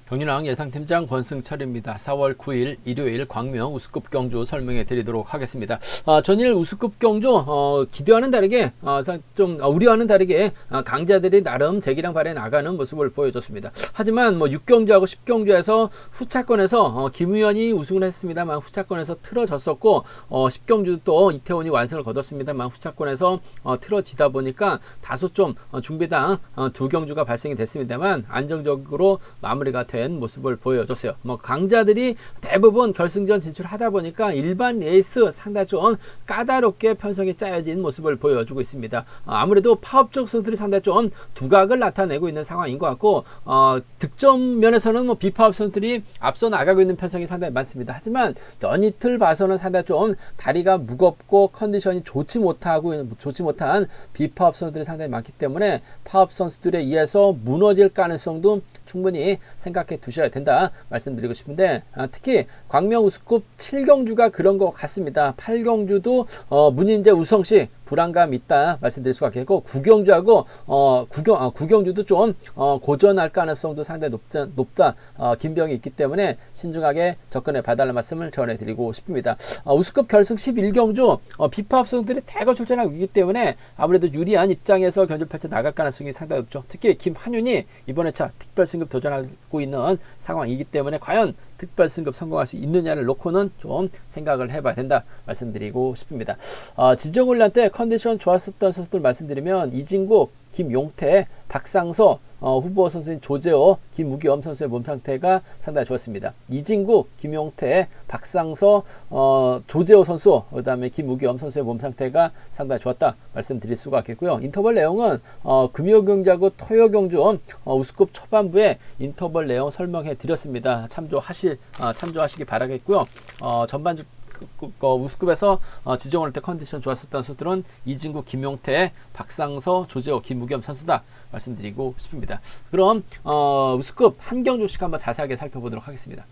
경륜왕 예상팀장 권승철입니다. 4월 9일 일요일 광명 우수급 경주 설명해 드리도록 하겠습니다. 전일 우수급 경주 기대와는 다르게 좀 우려와는 다르게 강자들이 나름 재기량 발휘해 나가는 모습을 보여줬습니다. 하지만 6경주하고 10경주에서 후차권에서 김우현이 우승을 했습니다만 후차권에서 틀어졌었고 10경주도 또 이태원이 완승을 거뒀습니다만 후차권에서 틀어지다 보니까 다소 좀 중배당 두 경주가 발생이 됐습니다만 안정적으로 마무리가 된 모습을 보여줬어요. 강자들이 대부분 결승전 진출하다 보니까 일반 레이스 상당히 좀 까다롭게 편성이 짜여진 모습을 보여주고 있습니다. 아무래도 파업 쪽 선수들이 상당히 좀 두각을 나타내고 있는 상황인 것 같고 득점 면에서는 비파업 선수들이 앞서 나가고 있는 편성이 상당히 많습니다. 하지만 연이틀 봐서는 상당히 좀 다리가 무겁고 컨디션이 좋지 못한 비파업 선수들이 상당히 많기 때문에 파업 선수들에 의해서 무너질 가능성도 충분히 생각해 두셔야 된다 말씀드리고 싶은데 특히 광명 우수급 7경주가 그런 것 같습니다. 8경주도 문인재 우성시 불안감 있다 말씀드릴 수가 있겠고 9경주하고 9경주도 좀 고전할 가능성도 상당히 높다 김병이 있기 때문에 신중하게 접근해 봐달라는 말씀을 전해드리고 싶습니다. 우수급 결승 11경주 비파업 선수들이 대거 출전하고 있기 때문에 아무래도 유리한 입장에서 견주 펼쳐 나갈 가능성이 상당히 높죠. 특히 김한윤이 이번에 차 특별 승급 도전하고 있는 상황이기 때문에 과연 특별 승급 성공할 수 있느냐를 놓고는 좀 생각을 해봐야 된다 말씀드리고 싶습니다. 지정훈련 때 컨디션 좋았었던 선수들 말씀드리면 이진국, 김용태, 박상서 후보 선수인 조재호, 김우겸 선수의 몸 상태가 상당히 좋았습니다. 이진국, 김용태, 박상서, 조재호 선수, 그 다음에 김우겸 선수의 몸 상태가 상당히 좋았다 말씀드릴 수가 있겠고요. 인터벌 내용은 금요경주하고 토요경주 우수급 초반부에 인터벌 내용 설명해 드렸습니다. 참조하시기 바라겠고요. 전반주 우수급에서 지정할 때 컨디션 좋았었던 선수들은 이진국, 김용태, 박상서, 조재호, 김우겸 선수다 말씀드리고 싶습니다. 그럼 우수급 한 경주씩 한번 자세하게 살펴보도록 하겠습니다.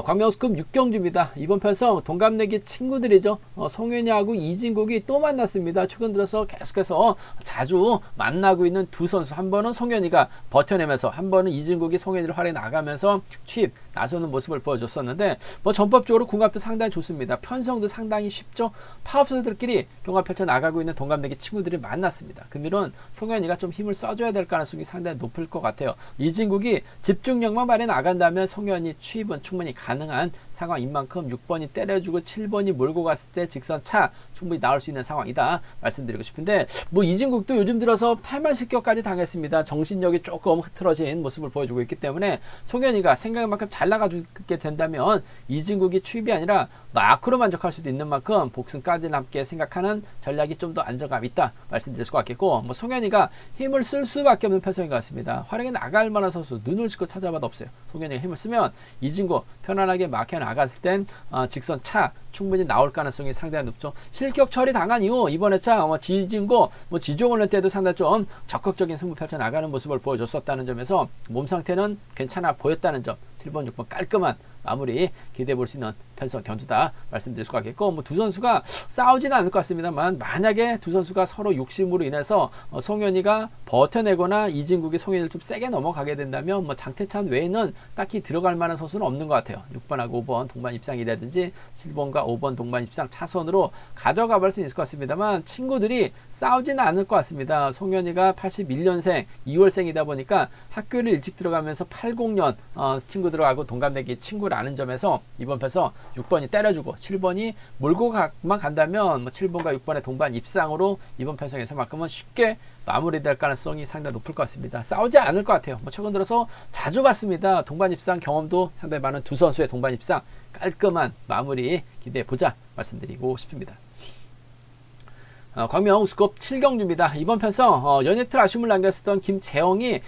광명 우수급 6경주입니다. 이번 편성 동갑내기 친구들이죠. 송현이하고 이진국이 또 만났습니다. 최근 들어서 계속해서 자주 만나고 있는 두 선수, 한 번은 송현이가 버텨내면서 한 번은 이진국이 송현이를 활용해 나가면서 취입 나서는 모습을 보여줬었는데 전법적으로 궁합도 상당히 좋습니다. 편성도 상당히 쉽죠. 파업 선수들끼리 경합 펼쳐 나가고 있는 동갑내기 친구들이 만났습니다. 금일은 송현이가 좀 힘을 써줘야 될 가능성이 상당히 높을 것 같아요. 이진국이 집중력만 발휘해 나간다면 송현이 취입은 충분히 가능한 상황인 만큼 6번이 때려주고 7번이 몰고 갔을 때 직선 차 충분히 나올 수 있는 상황이다 말씀드리고 싶은데 이진국도 요즘 들어서 탈만실격까지 당했습니다. 정신력이 조금 흐트러진 모습을 보여주고 있기 때문에 송현이가 생각만큼 잘 나가주게 된다면 이진국이 취입이 아니라 마크로 만족할 수도 있는 만큼 복승까지 남게 생각하는 전략이 좀 더 안정감 있다 말씀드릴 수가 있겠고 송현이가 힘을 쓸 수밖에 없는 편성인 것 같습니다. 활용해 나갈 만한 선수 눈을 짚고 찾아봐도 없어요. 송현이가 힘을 쓰면 이진국 편안하게 막혀 나갔을 땐 직선 차 충분히 나올 가능성이 상당히 높죠. 실격 처리 당한 이후 이번에 차 지진고 지종훈련 때도 상당히 좀 적극적인 승부 펼쳐 나가는 모습을 보여줬었다는 점에서 몸 상태는 괜찮아 보였다는 점 7번, 6번 깔끔한 마무리 기대해 볼 수 있는 편성 경주다 말씀드릴 수가 있겠고 두 선수가 싸우지는 않을 것 같습니다만 만약에 두 선수가 서로 욕심으로 인해서 송현이가 버텨내거나 이진국이 송현이를 좀 세게 넘어가게 된다면 장태찬 외에는 딱히 들어갈 만한 선수는 없는 것 같아요. 6번하고 5번 동반 입상이라든지 7번과 5번 동반 입상 차선으로 가져가 볼 수 있을 것 같습니다만 친구들이 싸우지는 않을 것 같습니다. 송현이가 81년생 2월생이다 보니까 학교를 일찍 들어가면서 80년 친구들하고 동갑내기 친구라는 점에서 이번 편서 6번이 때려주고 7번이 몰고 가만 간다면 7번과 6번의 동반 입상으로 이번 편성에서만큼은 쉽게 마무리될 가능성이 상당히 높을 것 같습니다. 싸우지 않을 것 같아요. 최근 들어서 자주 봤습니다. 동반 입상 경험도 상당히 많은 두 선수의 동반 입상 깔끔한 마무리 기대해 보자 말씀드리고 싶습니다. 광명 우수급 7경주입니다. 이번 편성 연이틀 아쉬움을 남겼었던 김재영이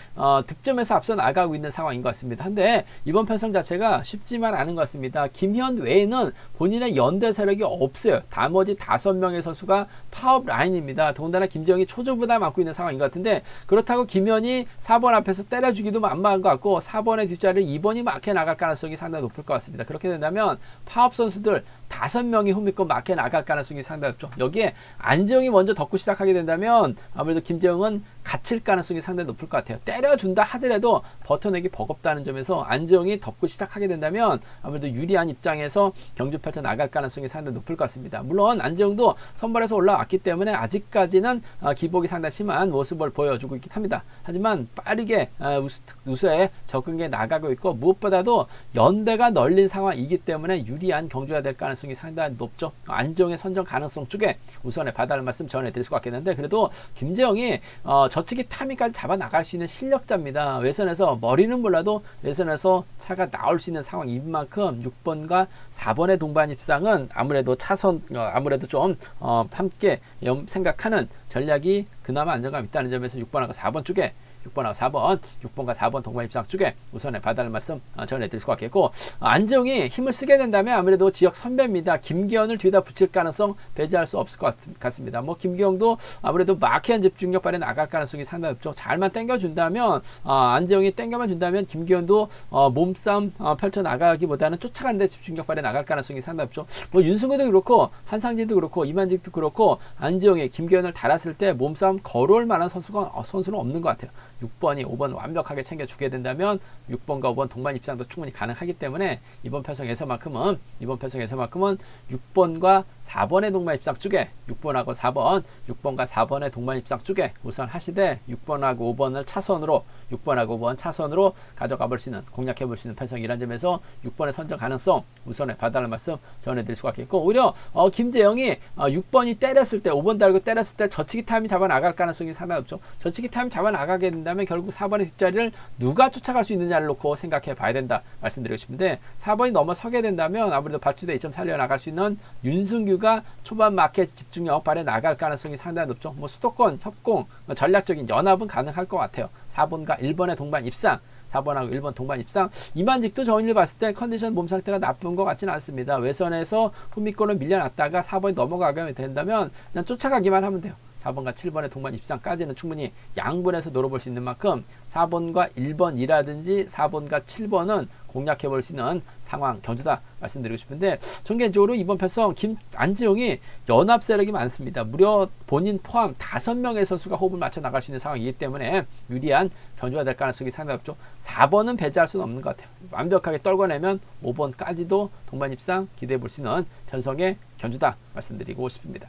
득점에서 앞서 나가고 있는 상황인 것 같습니다. 한데 이번 편성 자체가 쉽지만 않은 것 같습니다. 김현 외에는 본인의 연대 세력이 없어요. 나머지 5명의 선수가 파업 라인입니다. 더군다나 김재영이 초조보다 맡고 있는 상황인 것 같은데 그렇다고 김현이 4번 앞에서 때려주기도 만만한 것 같고 4번의 뒷자리를 2번이 막혀 나갈 가능성이 상당히 높을 것 같습니다. 그렇게 된다면 파업 선수들 5명이 홈미권 막혀 나갈 가능성이 상당히 높죠. 여기에 안재영이 먼저 덮고 시작하게 된다면 아무래도 김재영은 갇힐 가능성이 상당히 높을 것 같아요. 때려준다 하더라도 버텨내기 버겁다는 점에서 안정이 덮고 시작하게 된다면 아무래도 유리한 입장에서 경주 펼쳐 나갈 가능성이 상당히 높을 것 같습니다. 물론 안정도 선발에서 올라왔기 때문에 아직까지는 기복이 상당히 심한 모습을 보여주고 있긴 합니다. 하지만 빠르게 우수에 적응해 나가고 있고 무엇보다도 연대가 널린 상황이기 때문에 유리한 경주가 될 가능성이 상당히 높죠. 안정의 선정 가능성 쪽에 우선에 봐달라는 말씀 전해드릴 수가 있겠는데 그래도 김재영이 저치기 타이밍까지 잡아 나갈 수 있는 실력자입니다. 외선에서 머리는 몰라도 외선에서 차가 나올 수 있는 상황인 만큼 6번과 4번의 동반 입상은 아무래도 차선 아무래도 좀 함께 생각하는 전략이 그나마 안정감 있다는 점에서 6번하고 4번 쪽에 6번하고 4번, 6번과 4번 동반 입상 쪽에 우선에 봐달라는 말씀 전해드릴 수가 있겠고 안정이 힘을 쓰게 된다면 아무래도 지역 선배입니다. 김기현을 뒤에다 붙일 가능성 배제할 수 없을 것 같습니다. 뭐 김기현도 아무래도 마키한 집중력 발휘 나갈 가능성이 상당히 높죠. 잘만 땡겨준다면 안정이 땡겨만 준다면 김기현도 몸싸움 펼쳐 나가기보다는 쫓아가는데 집중력 발휘 나갈 가능성이 상당히 높죠. 뭐 윤승우도 그렇고 한상진도 그렇고 이만직도 그렇고 안정이 김기현을 달았을 때 몸싸움 걸어올 만한 선수는 없는 것 같아요. 6번이 5번 완벽하게 챙겨주게 된다면 6번과 5번 동반 입상도 충분히 가능하기 때문에 이번 편성에서만큼은 6번과 4번의 동반 입상 쪽에 6번하고 4번, 6번과 4번의 동반 입상 쪽에 우선 하시되 6번하고 5번을 차선으로 6번하고 5번 차선으로 가져가 볼 수 있는 공략해 볼 수 있는 편성이란 점에서 6번의 선정 가능성 우선에 봐달라는 말씀 전해드릴 수가 있겠고 오히려 김재영이 6번이 때렸을 때 5번 달고 때렸을 때 저치기 타임이 잡아 나갈 가능성이 상당히 높죠. 저치기 타임 잡아 나가게 된다면 결국 4번의 뒷자리를 누가 쫓아갈 수 있느냐를 놓고 생각해 봐야 된다 말씀드리고 싶은데 4번이 넘어서게 된다면 아무래도 발주대 2점 살려 나갈 수 있는 윤승규가 초반 마켓 집중력 발휘 나갈 가능성이 상당히 높죠. 뭐 수도권 협공 전략적인 연합은 가능할 것 같아요. 4번과 1번의 동반 입상 4번하고 1번 동반 입상 이만직도 정인을 봤을 때 컨디션 몸 상태가 나쁜 것 같지는 않습니다. 외선에서 후미권을 밀려났다가 4번이 넘어가게 된다면 그냥 쫓아가기만 하면 돼요. 4번과 7번의 동반 입상까지는 충분히 양분해서 노려볼 수 있는 만큼 4번과 1번이라든지 4번과 7번은 공략해 볼 수 있는 상황 견주다 말씀드리고 싶은데 전개적으로 이번 편성 안지용이 연합 세력이 많습니다. 무려 본인 포함 5명의 선수가 호흡을 맞춰 나갈 수 있는 상황이기 때문에 유리한 견주가 될 가능성이 상당히 높죠. 4번은 배제할 수는 없는 것 같아요. 완벽하게 떨궈내면 5번까지도 동반 입상 기대해 볼 수 있는 편성의 견주다 말씀드리고 싶습니다.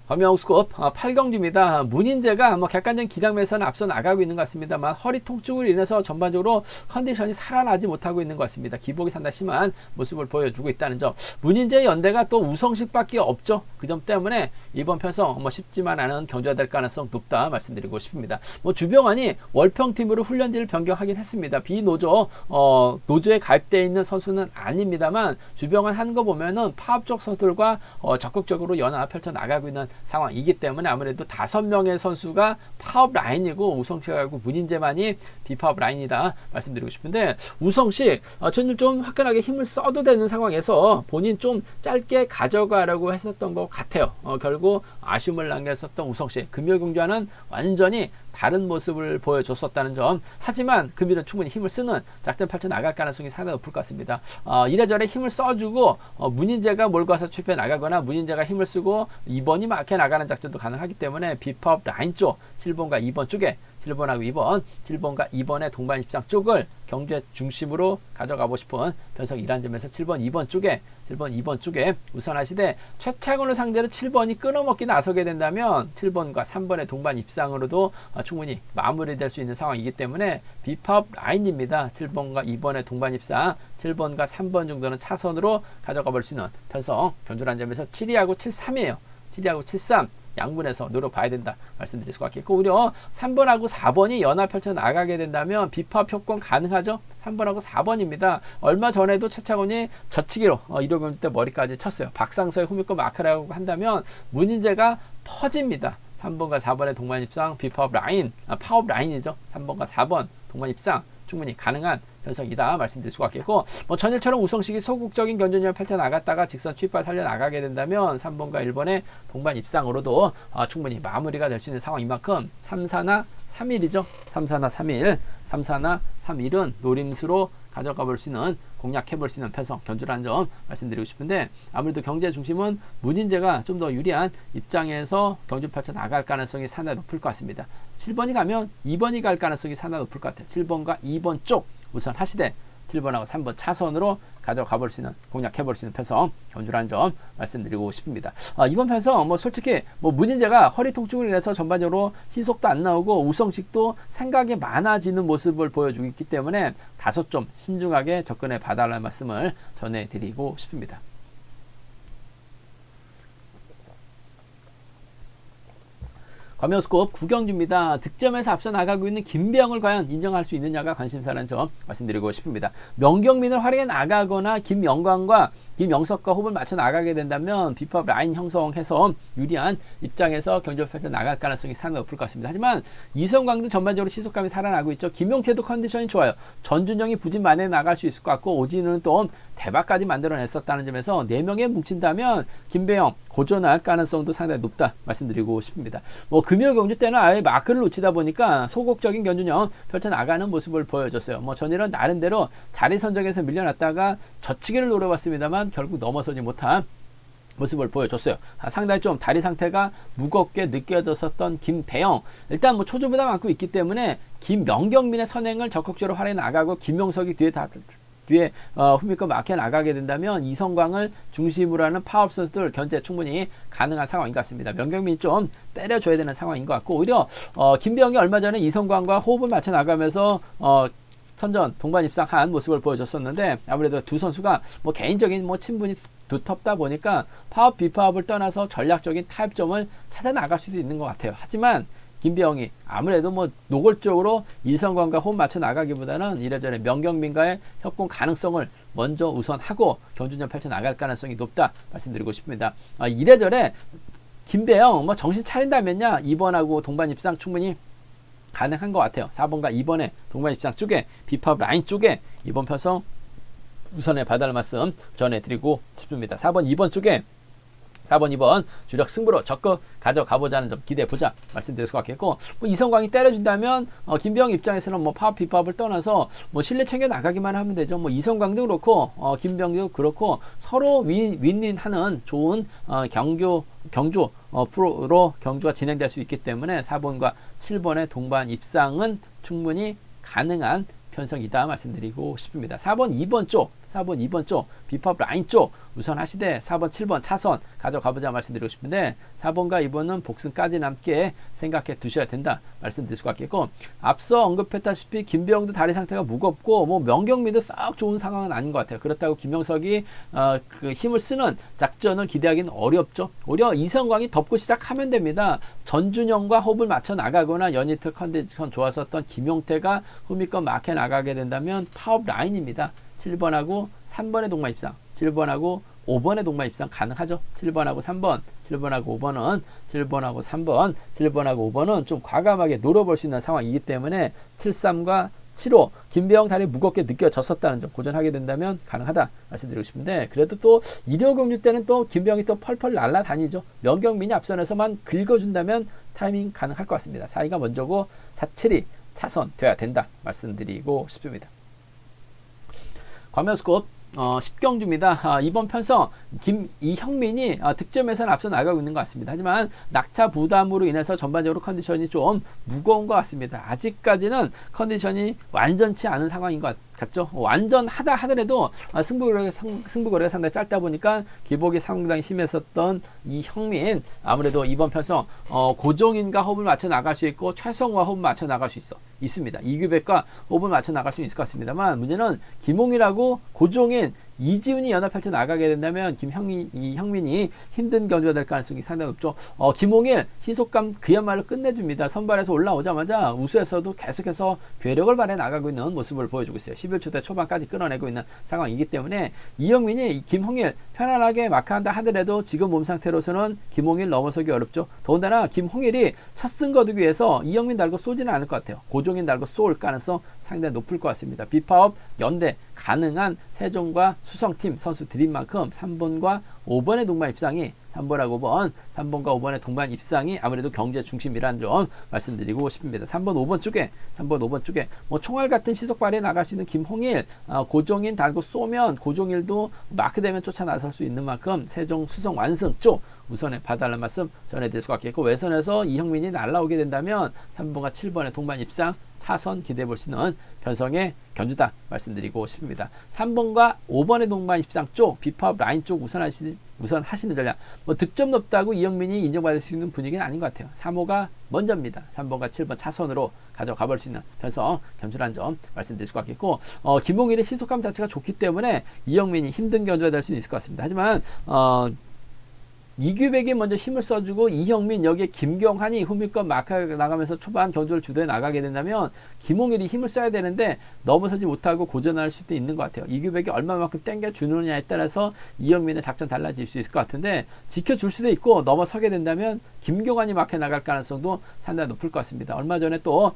범영스급 8경주입니다. 문인재가 객관적인 기량에서는 앞서 나가고 있는 것 같습니다만 허리 통증으로 인해서 전반적으로 컨디션이 살아나지 못하고 있는 것 같습니다. 기복이 상당히 심한 모습을 보여주고 있다는 점. 문인재 연대가 또 우성식밖에 없죠. 그 점 때문에 이번 편성 쉽지만 않은 경주가 될 가능성 높다 말씀드리고 싶습니다. 주병환이 월평팀으로 훈련지를 변경하긴 했습니다. 비노조 노조에 가입되어 있는 선수는 아닙니다만 주병환 하는 거 보면은 파업적 선수들과 적극적으로 연합 펼쳐 나가고 있는 상황이기 때문에 아무래도 5명의 선수가 파업 라인이고 우성식하고 문인재만이 비파업 라인이다 말씀드리고 싶은데 우성식 저는 좀 화끈하게 힘을 써도 되는 상황에서 본인 좀 짧게 가져가라고 했었던 것 같아요. 결국 아쉬움을 남겼었던 우성식 금요경주와는 완전히 다른 모습을 보여줬었다는 점. 하지만 금일은 충분히 힘을 쓰는 작전 펼쳐 나갈 가능성이 상당히 높을 것 같습니다. 이래저래 힘을 써주고 문인재가 몰고 와서 출패 나가거나 문인재가 힘을 쓰고 2번이 막혀 나가는 작전도 가능하기 때문에 비파업 라인 쪽 7번과 2번 쪽에 7번하고 2번, 7번과 2번의 동반 입상 쪽을 경주의 중심으로 가져가고 싶은 편성이란 점에서 7번, 2번 쪽에 7번, 2번 쪽에 우선하시되 최창훈을 상대로 7번이 끊어먹기 나서게 된다면 7번과 3번의 동반 입상으로도 충분히 마무리될 수 있는 상황이기 때문에 비파업 라인입니다. 7번과 2번의 동반 입상, 7번과 3번 정도는 차선으로 가져가 볼 수 있는 편성 견주란 점에서 7위하고 7-3이에요. 7위하고 7-3 양분해서 노려봐야 된다 말씀드릴 수가 있겠고 오히려 3번하고 4번이 연합 펼쳐 나가게 된다면 비파업 협공 가능하죠. 3번하고 4번입니다. 얼마 전에도 최창훈이 저치기로 1호경 때 머리까지 쳤어요. 박상서의 후미권 마크라고 한다면 문인재가 퍼집니다. 3번과 4번의 동반 입상 비파업 라인 파업 라인이죠. 3번과 4번 동반 입상 충분히 가능한 편성이다 말씀드릴 수가 있겠고 전일처럼 우성식이 소극적인 견전을 펼쳐 나갔다가 직선 취입발 살려 나가게 된다면 3번과 1번의 동반 입상으로도 충분히 마무리가 될 수 있는 상황인 만큼 3-4나 3-1이죠. 3-4나 3-1 3-4나 3-1은 노림수로 가져가 볼 수 있는, 공략해 볼 수 있는 편성 견주라는 점 말씀드리고 싶은데, 아무래도 경제 중심은 문인재가 좀 더 유리한 입장에서 경주 펼쳐 나갈 가능성이 상당히 높을 것 같습니다. 7번이 가면 2번이 갈 가능성이 상당히 높을 것 같아요. 7번과 2번 쪽 우선 하시되 7번하고 3번 차선으로 가져가 볼 수 있는, 공략해 볼 수 있는 편성 견주라는 점 말씀드리고 싶습니다. 이번 편성 뭐 솔직히 뭐 문인재가 허리 통증으로 인해서 전반적으로 시속도 안 나오고 우성식도 생각이 많아지는 모습을 보여주고 있기 때문에 다소 좀 신중하게 접근해 봐달라는 말씀을 전해드리고 싶습니다. 과미호스급 구경주입니다. 득점에서 앞서 나가고 있는 김배영을 과연 인정할 수 있느냐가 관심사라는 점 말씀드리고 싶습니다. 명경민을 활용해 나가거나 김영광과 김영석과 호흡을 맞춰 나가게 된다면 비법 라인 형성해서 유리한 입장에서 경주를 펼쳐 나갈 가능성이 상당히 높을 것 같습니다. 하지만 이성광도 전반적으로 시속감이 살아나고 있죠. 김용태도 컨디션이 좋아요. 전준영이 부진 만에 나갈 수 있을 것 같고, 오진우는 또 대박까지 만들어냈었다는 점에서 4명에 뭉친다면 김배영 고전할 가능성도 상당히 높다 말씀드리고 싶습니다. 뭐 금요 경주 때는 아예 마크를 놓치다 보니까 소극적인 견주력 펼쳐 나가는 모습을 보여줬어요. 뭐 전일은 나름대로 자리 선정에서 밀려났다가 젖히기를 노려봤습니다만 결국 넘어서지 못한 모습을 보여줬어요. 상당히 좀 다리 상태가 무겁게 느껴졌었던 김배영, 일단 뭐 초조보다 많고 있기 때문에 김명경민의 선행을 적극적으로 활용해 나가고 김용석이 뒤에 후미권 막혀 나가게 된다면 이성광을 중심으로 하는 파업 선수들 견제 충분히 가능한 상황인 것 같습니다. 명경민이 좀 때려줘야 되는 상황인 것 같고, 오히려 김배영이 얼마 전에 이성광과 호흡을 맞춰 나가면서 선전 동반 입상한 모습을 보여줬었는데, 아무래도 두 선수가 뭐 개인적인 뭐 친분이 두텁다 보니까 파업 비파업을 떠나서 전략적인 타협점을 찾아 나갈 수도 있는 것 같아요. 하지만 김배영이 아무래도 뭐 노골적으로 이성광과 호흡 맞춰 나가기보다는 이래저래 명경민과의 협공 가능성을 먼저 우선하고 경주전 펼쳐 나갈 가능성이 높다 말씀드리고 싶습니다. 이래저래 김배영 뭐 정신 차린다면야 2번하고 동반 입상 충분히 가능한 것 같아요. 4번과 2번의 동반 입상 쪽에 비팝 라인 쪽에 이번 편성 우선에 봐달 말씀 전해드리고 싶습니다. 4번, 2번 쪽에 4번, 2번 주력 승부로 적극 가져가보자는 점 기대해보자 말씀드릴 수 같겠고, 뭐 이성광이 때려준다면 김배영 입장에서는 뭐 파업 비파업을 떠나서 뭐 실내 챙겨 나가기만 하면 되죠. 뭐 이성광도 그렇고 김배영도 그렇고 서로 윈윈하는 좋은 경주 프로로 경주가 진행될 수 있기 때문에 4번과 7번의 동반 입상은 충분히 가능한 편성이다 말씀드리고 싶습니다. 4번, 2번 쪽 비팝 라인 쪽 우선 하시되 4번, 7번 차선 가져가보자 말씀드리고 싶은데, 4번과 2번은 복승까지 남게 생각해 두셔야 된다 말씀드릴 수가 있겠고, 앞서 언급했다시피 김배영도 다리 상태가 무겁고 뭐 명경민도 썩 좋은 상황은 아닌 것 같아요. 그렇다고 김영석이 그 힘을 쓰는 작전을 기대하기는 어렵죠. 오히려 이성광이 덮고 시작하면 됩니다. 전준영과 호흡을 맞춰 나가거나 연이틀 컨디션 좋았었던 김용태가 후미권 막혀 나가게 된다면 파업 라인입니다. 7번하고 3번의 동반 입상, 7번하고 5번의 동반 입상 가능하죠. 7번하고 3번, 7번하고 5번은 7번하고 3번, 7번하고 5번은 좀 과감하게 노려볼 수 있는 상황이기 때문에 73과 7호 김배영 다리 무겁게 느껴졌었다는 점 고전하게 된다면 가능하다 말씀드리고 싶은데, 그래도 또 일요경주 때는 또 김배영이 또 펄펄 날아다니죠. 명경민이 앞선에서만 긁어준다면 타이밍 가능할 것 같습니다. 4위가 먼저고 4, 7이 차선 돼야 된다 말씀드리고 싶습니다. 과미호스급 10경주입니다. 이번 편성 이형민이 득점에서는 앞서 나가고 있는 것 같습니다. 하지만 낙차 부담으로 인해서 전반적으로 컨디션이 좀 무거운 것 같습니다. 아직까지는 컨디션이 완전치 않은 상황인 것 같죠. 완전하다 하더라도 승부거리가 상당히 짧다 보니까 기복이 상당히 심했었던 이형민, 아무래도 이번 편성 고종인과 호흡을 맞춰 나갈 수 있고 최성과 호흡을 맞춰 나갈 수 있습니다. 이규백과 호흡을 맞춰 나갈 수 있을 것 같습니다만, 문제는 김홍일하고 고종인, 이지훈이 연합 펼쳐 나가게 된다면 형민이 힘든 경주가 될 가능성이 상당히 높죠. 김홍일 희속감 그야말로 끝내줍니다. 선발에서 올라오자마자 우수에서도 계속해서 괴력을 발휘해 나가고 있는 모습을 보여주고 있어요. 11초 대 초반까지 끌어내고 있는 상황이기 때문에 이형민이 김홍일 편안하게 마크한다 하더라도 지금 몸 상태로서는 김홍일 넘어서기 어렵죠. 더군다나 김홍일이 첫 승 거두기 위해서 이형민 달고 쏘지는 않을 것 같아요. 고종인 달고 쏠 가능성 상당히 높을 것 같습니다. 비파업 연대 가능한 세종과 수성팀 선수들인 만큼 3번과 5번의 동반 입상이 3번하고 5번, 3번과 5번의 동반 입상이 아무래도 경제 중심이라는 점 말씀드리고 싶습니다. 3번, 5번 쪽에 뭐 총알 같은 시속 발휘에 나갈 수 있는 김홍일, 고종인 달고 쏘면 고종일도 마크되면 쫓아 나설 수 있는 만큼 세종 수성 완승 쪽 우선에 봐달라는 말씀 전해드릴 수 같겠고, 외선에서 이형민이 날라오게 된다면 3번과 7번의 동반 입상 차선 기대해 볼 수 있는 편성의 견주다 말씀드리고 싶습니다. 3번과 5번의 동반 입상 쪽 비파업 라인 쪽 우선 하시는 전략, 뭐 득점 높다고 이형민이 인정받을 수 있는 분위기는 아닌 것 같아요. 3호가 먼저입니다. 3번과 7번 차선으로 가져가 볼 수 있는 편성 견주라는 점 말씀드릴 수 같겠고, 김홍일의 시속감 자체가 좋기 때문에 이형민이 힘든 견주가 될 수 있을 것 같습니다. 하지만 이규백이 먼저 힘을 써주고 이형민, 여기에 김경환이 후미권 마크 나가면서 초반 견주를 주도해 나가게 된다면 김홍일이 힘을 써야 되는데 넘어서지 못하고 고전할 수도 있는 것 같아요. 이규백이 얼마만큼 땡겨주느냐에 따라서 이형민의 작전 달라질 수 있을 것 같은데, 지켜줄 수도 있고 넘어서게 된다면 김경환이 마크에 나갈 가능성도 상당히 높을 것 같습니다. 얼마 전에 또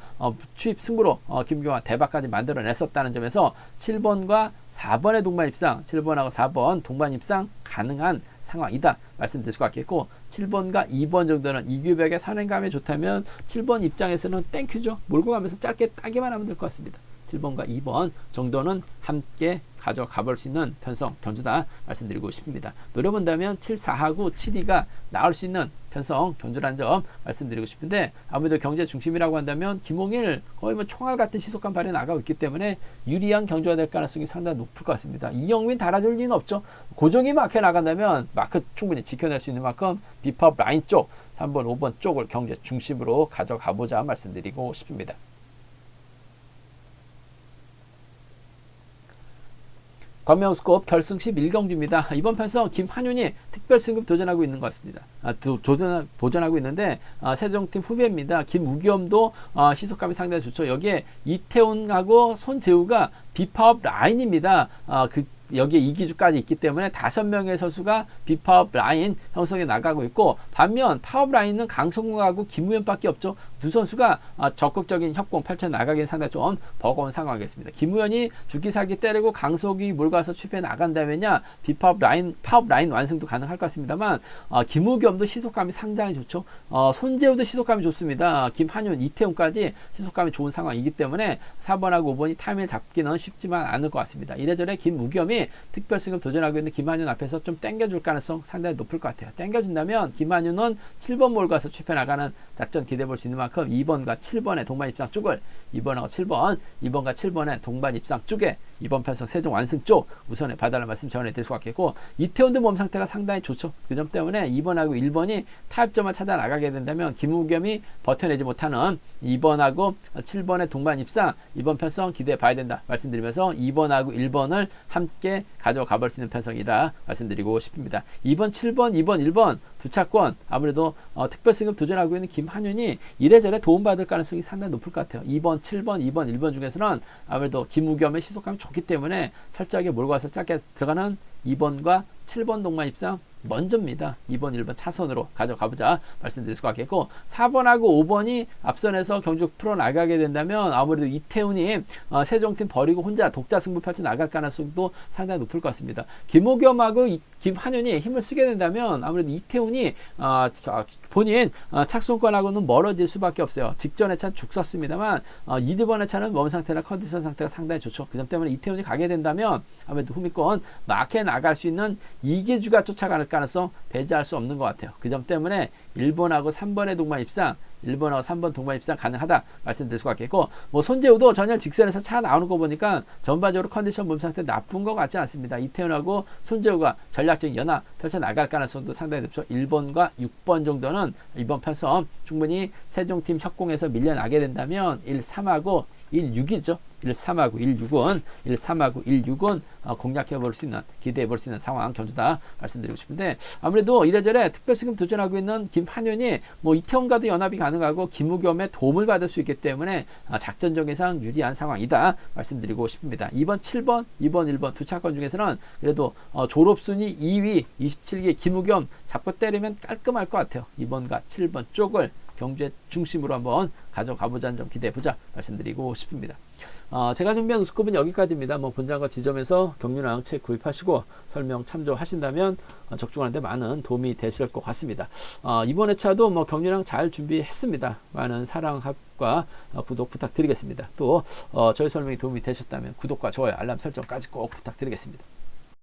추입 승부로 김경환 대박까지 만들어냈었다는 점에서 7번과 4번의 동반 입상, 7번하고 4번 동반 입상 가능한 상황이다 말씀드릴 수 같겠고, 7번과 2번 정도는 이규백의 선행감이 좋다면 7번 입장에서는 땡큐죠. 몰고 가면서 짧게 따기만 하면 될 것 같습니다. 7번과 2번 정도는 함께 가져가 볼 수 있는 편성 견주다 말씀드리고 싶습니다. 노려본다면 7, 4하고 7, 2가 나올 수 있는 편성 견주라는 점 말씀드리고 싶은데, 아무래도 경제 중심이라고 한다면 김홍일 거의 뭐 총알 같은 시속감 발휘 나가고 있기 때문에 유리한 경주가 될 가능성이 상당히 높을 것 같습니다. 이영민 달아줄 리는 없죠. 고정이 마크에 나간다면 마크 충분히 지켜낼 수 있는 만큼 비팝 라인 쪽 3번, 5번 쪽을 경제 중심으로 가져가 보자 말씀드리고 싶습니다. 광명우스컵 결승 11경기입니다. 이번 편성 김한윤이 특별 승급 도전하고 있는 것 같습니다. 도전하고 있는데 세종팀 후배입니다. 김우겸도 시속감이 상당히 좋죠. 여기에 이태훈하고 손재우가 비파업 라인입니다. 여기에 이기주까지 있기 때문에 5명의 선수가 비파업 라인 형성에 나가고 있고, 반면 파업 라인은 강성구하고 김우현밖에 없죠. 두 선수가 적극적인 협공 펼쳐 나가기엔 상당히 좀 버거운 상황이겠습니다. 김우현이 죽기살기 때리고 강석이 몰가서 취입해 나간다면야 비파업 라인, 파업 라인 완승도 가능할 것 같습니다만, 김우겸도 시속감이 상당히 좋죠. 손재우도 시속감이 좋습니다. 김한윤, 이태훈까지 시속감이 좋은 상황이기 때문에 4번하고 5번이 타이밍을 잡기는 쉽지만 않을 것 같습니다. 이래저래 김우겸이 특별 승급 도전하고 있는 김한윤 앞에서 좀 땡겨줄 가능성 상당히 높을 것 같아요. 땡겨준다면 김한윤은 7번 몰가서 취입해 나가는 작전 기대해 볼 수 있는 만큼 2번과 7번의 동반 입상 쪽을 2번과 7번의 동반 입상 쪽에 이번 편성 세종 완승 쪽 우선에 봐달라는 말씀 전해드릴 수 같겠고, 이태원도 몸 상태가 상당히 좋죠. 그 점 때문에 2번하고 1번이 타협점을 찾아 나가게 된다면 김우겸이 버텨내지 못하는 2번하고 7번의 동반 입상 이번 편성 기대해 봐야 된다 말씀드리면서 2번하고 1번을 함께 가져가 볼 수 있는 편성이다 말씀드리고 싶습니다. 2번, 7번, 2번, 1번 두 차권 아무래도 특별 승급 도전하고 있는 김한윤이 이래저래 도움받을 가능성이 상당히 높을 것 같아요. 2번, 7번, 2번, 1번 중에서는 아무래도 김우겸의 시속감이 좋기 때문에 철저하게 몰고 와서 짧게 들어가는 2번과 7번 동반 입상 먼저입니다. 2번, 1번 차선으로 가져가보자 말씀드릴 수 같겠고, 4번하고 5번이 앞선에서 경주 풀어나가게 된다면 아무래도 이태훈이 세종팀 버리고 혼자 독자 승부 펼쳐 나갈 가능성도 상당히 높을 것 같습니다. 김우겸하고 김한윤이 힘을 쓰게 된다면 아무래도 이태훈이 본인 착순권하고는 멀어질 수밖에 없어요. 직전에 차는 죽 썼습니다만 2번의 차는 몸 상태나 컨디션 상태가 상당히 좋죠. 그 점 때문에 이태훈이 가게 된다면 아무래도 후미권 마크에 나갈 수 있는 이계주가 쫓아갈 가능성 배제할 수 없는 것 같아요. 그 점 때문에 1번하고 3번의 동반 입상, 1번하고 3번 동반 입상 가능하다 말씀드릴 수 같겠고, 뭐 손재우도 전혀 직선에서 차 나오는 거 보니까 전반적으로 컨디션 몸 상태 나쁜 것 같지 않습니다. 이태훈하고 손재우가 전략적인 연합 펼쳐 나갈 가능성도 상당히 높죠. 1번과 6번 정도는 이번 편성 충분히 세종팀 협공에서 밀려나게 된다면 1, 3하고 1, 6이죠. 1, 3하고 1, 6은 공략해 볼 수 있는, 기대해 볼 수 있는 상황 견주다 말씀드리고 싶은데, 아무래도 이래저래 특별 승급 도전하고 있는 김한윤이 뭐 이태원과도 연합이 가능하고 김우겸의 도움을 받을 수 있기 때문에 작전적인상 유리한 상황이다 말씀드리고 싶습니다. 2번, 7번, 2번, 1번 두 차권 중에서는 그래도 졸업순위 2위 27기 김우겸 잡고 때리면 깔끔할 것 같아요. 2번과 7번 쪽을 경주의 중심으로 한번 가져가 보자는 점 기대해 보자 말씀드리고 싶습니다. 제가 준비한 우스컵은 여기까지입니다. 뭐 본장과 지점에서 경륜왕 책 구입하시고 설명 참조하신다면 적중하는데 많은 도움이 되실 것 같습니다. 이번 회차도 뭐 경륜왕 잘 준비했습니다. 많은 사랑과 구독 부탁드리겠습니다. 또 저희 설명이 도움이 되셨다면 구독과 좋아요, 알람 설정까지 꼭 부탁드리겠습니다.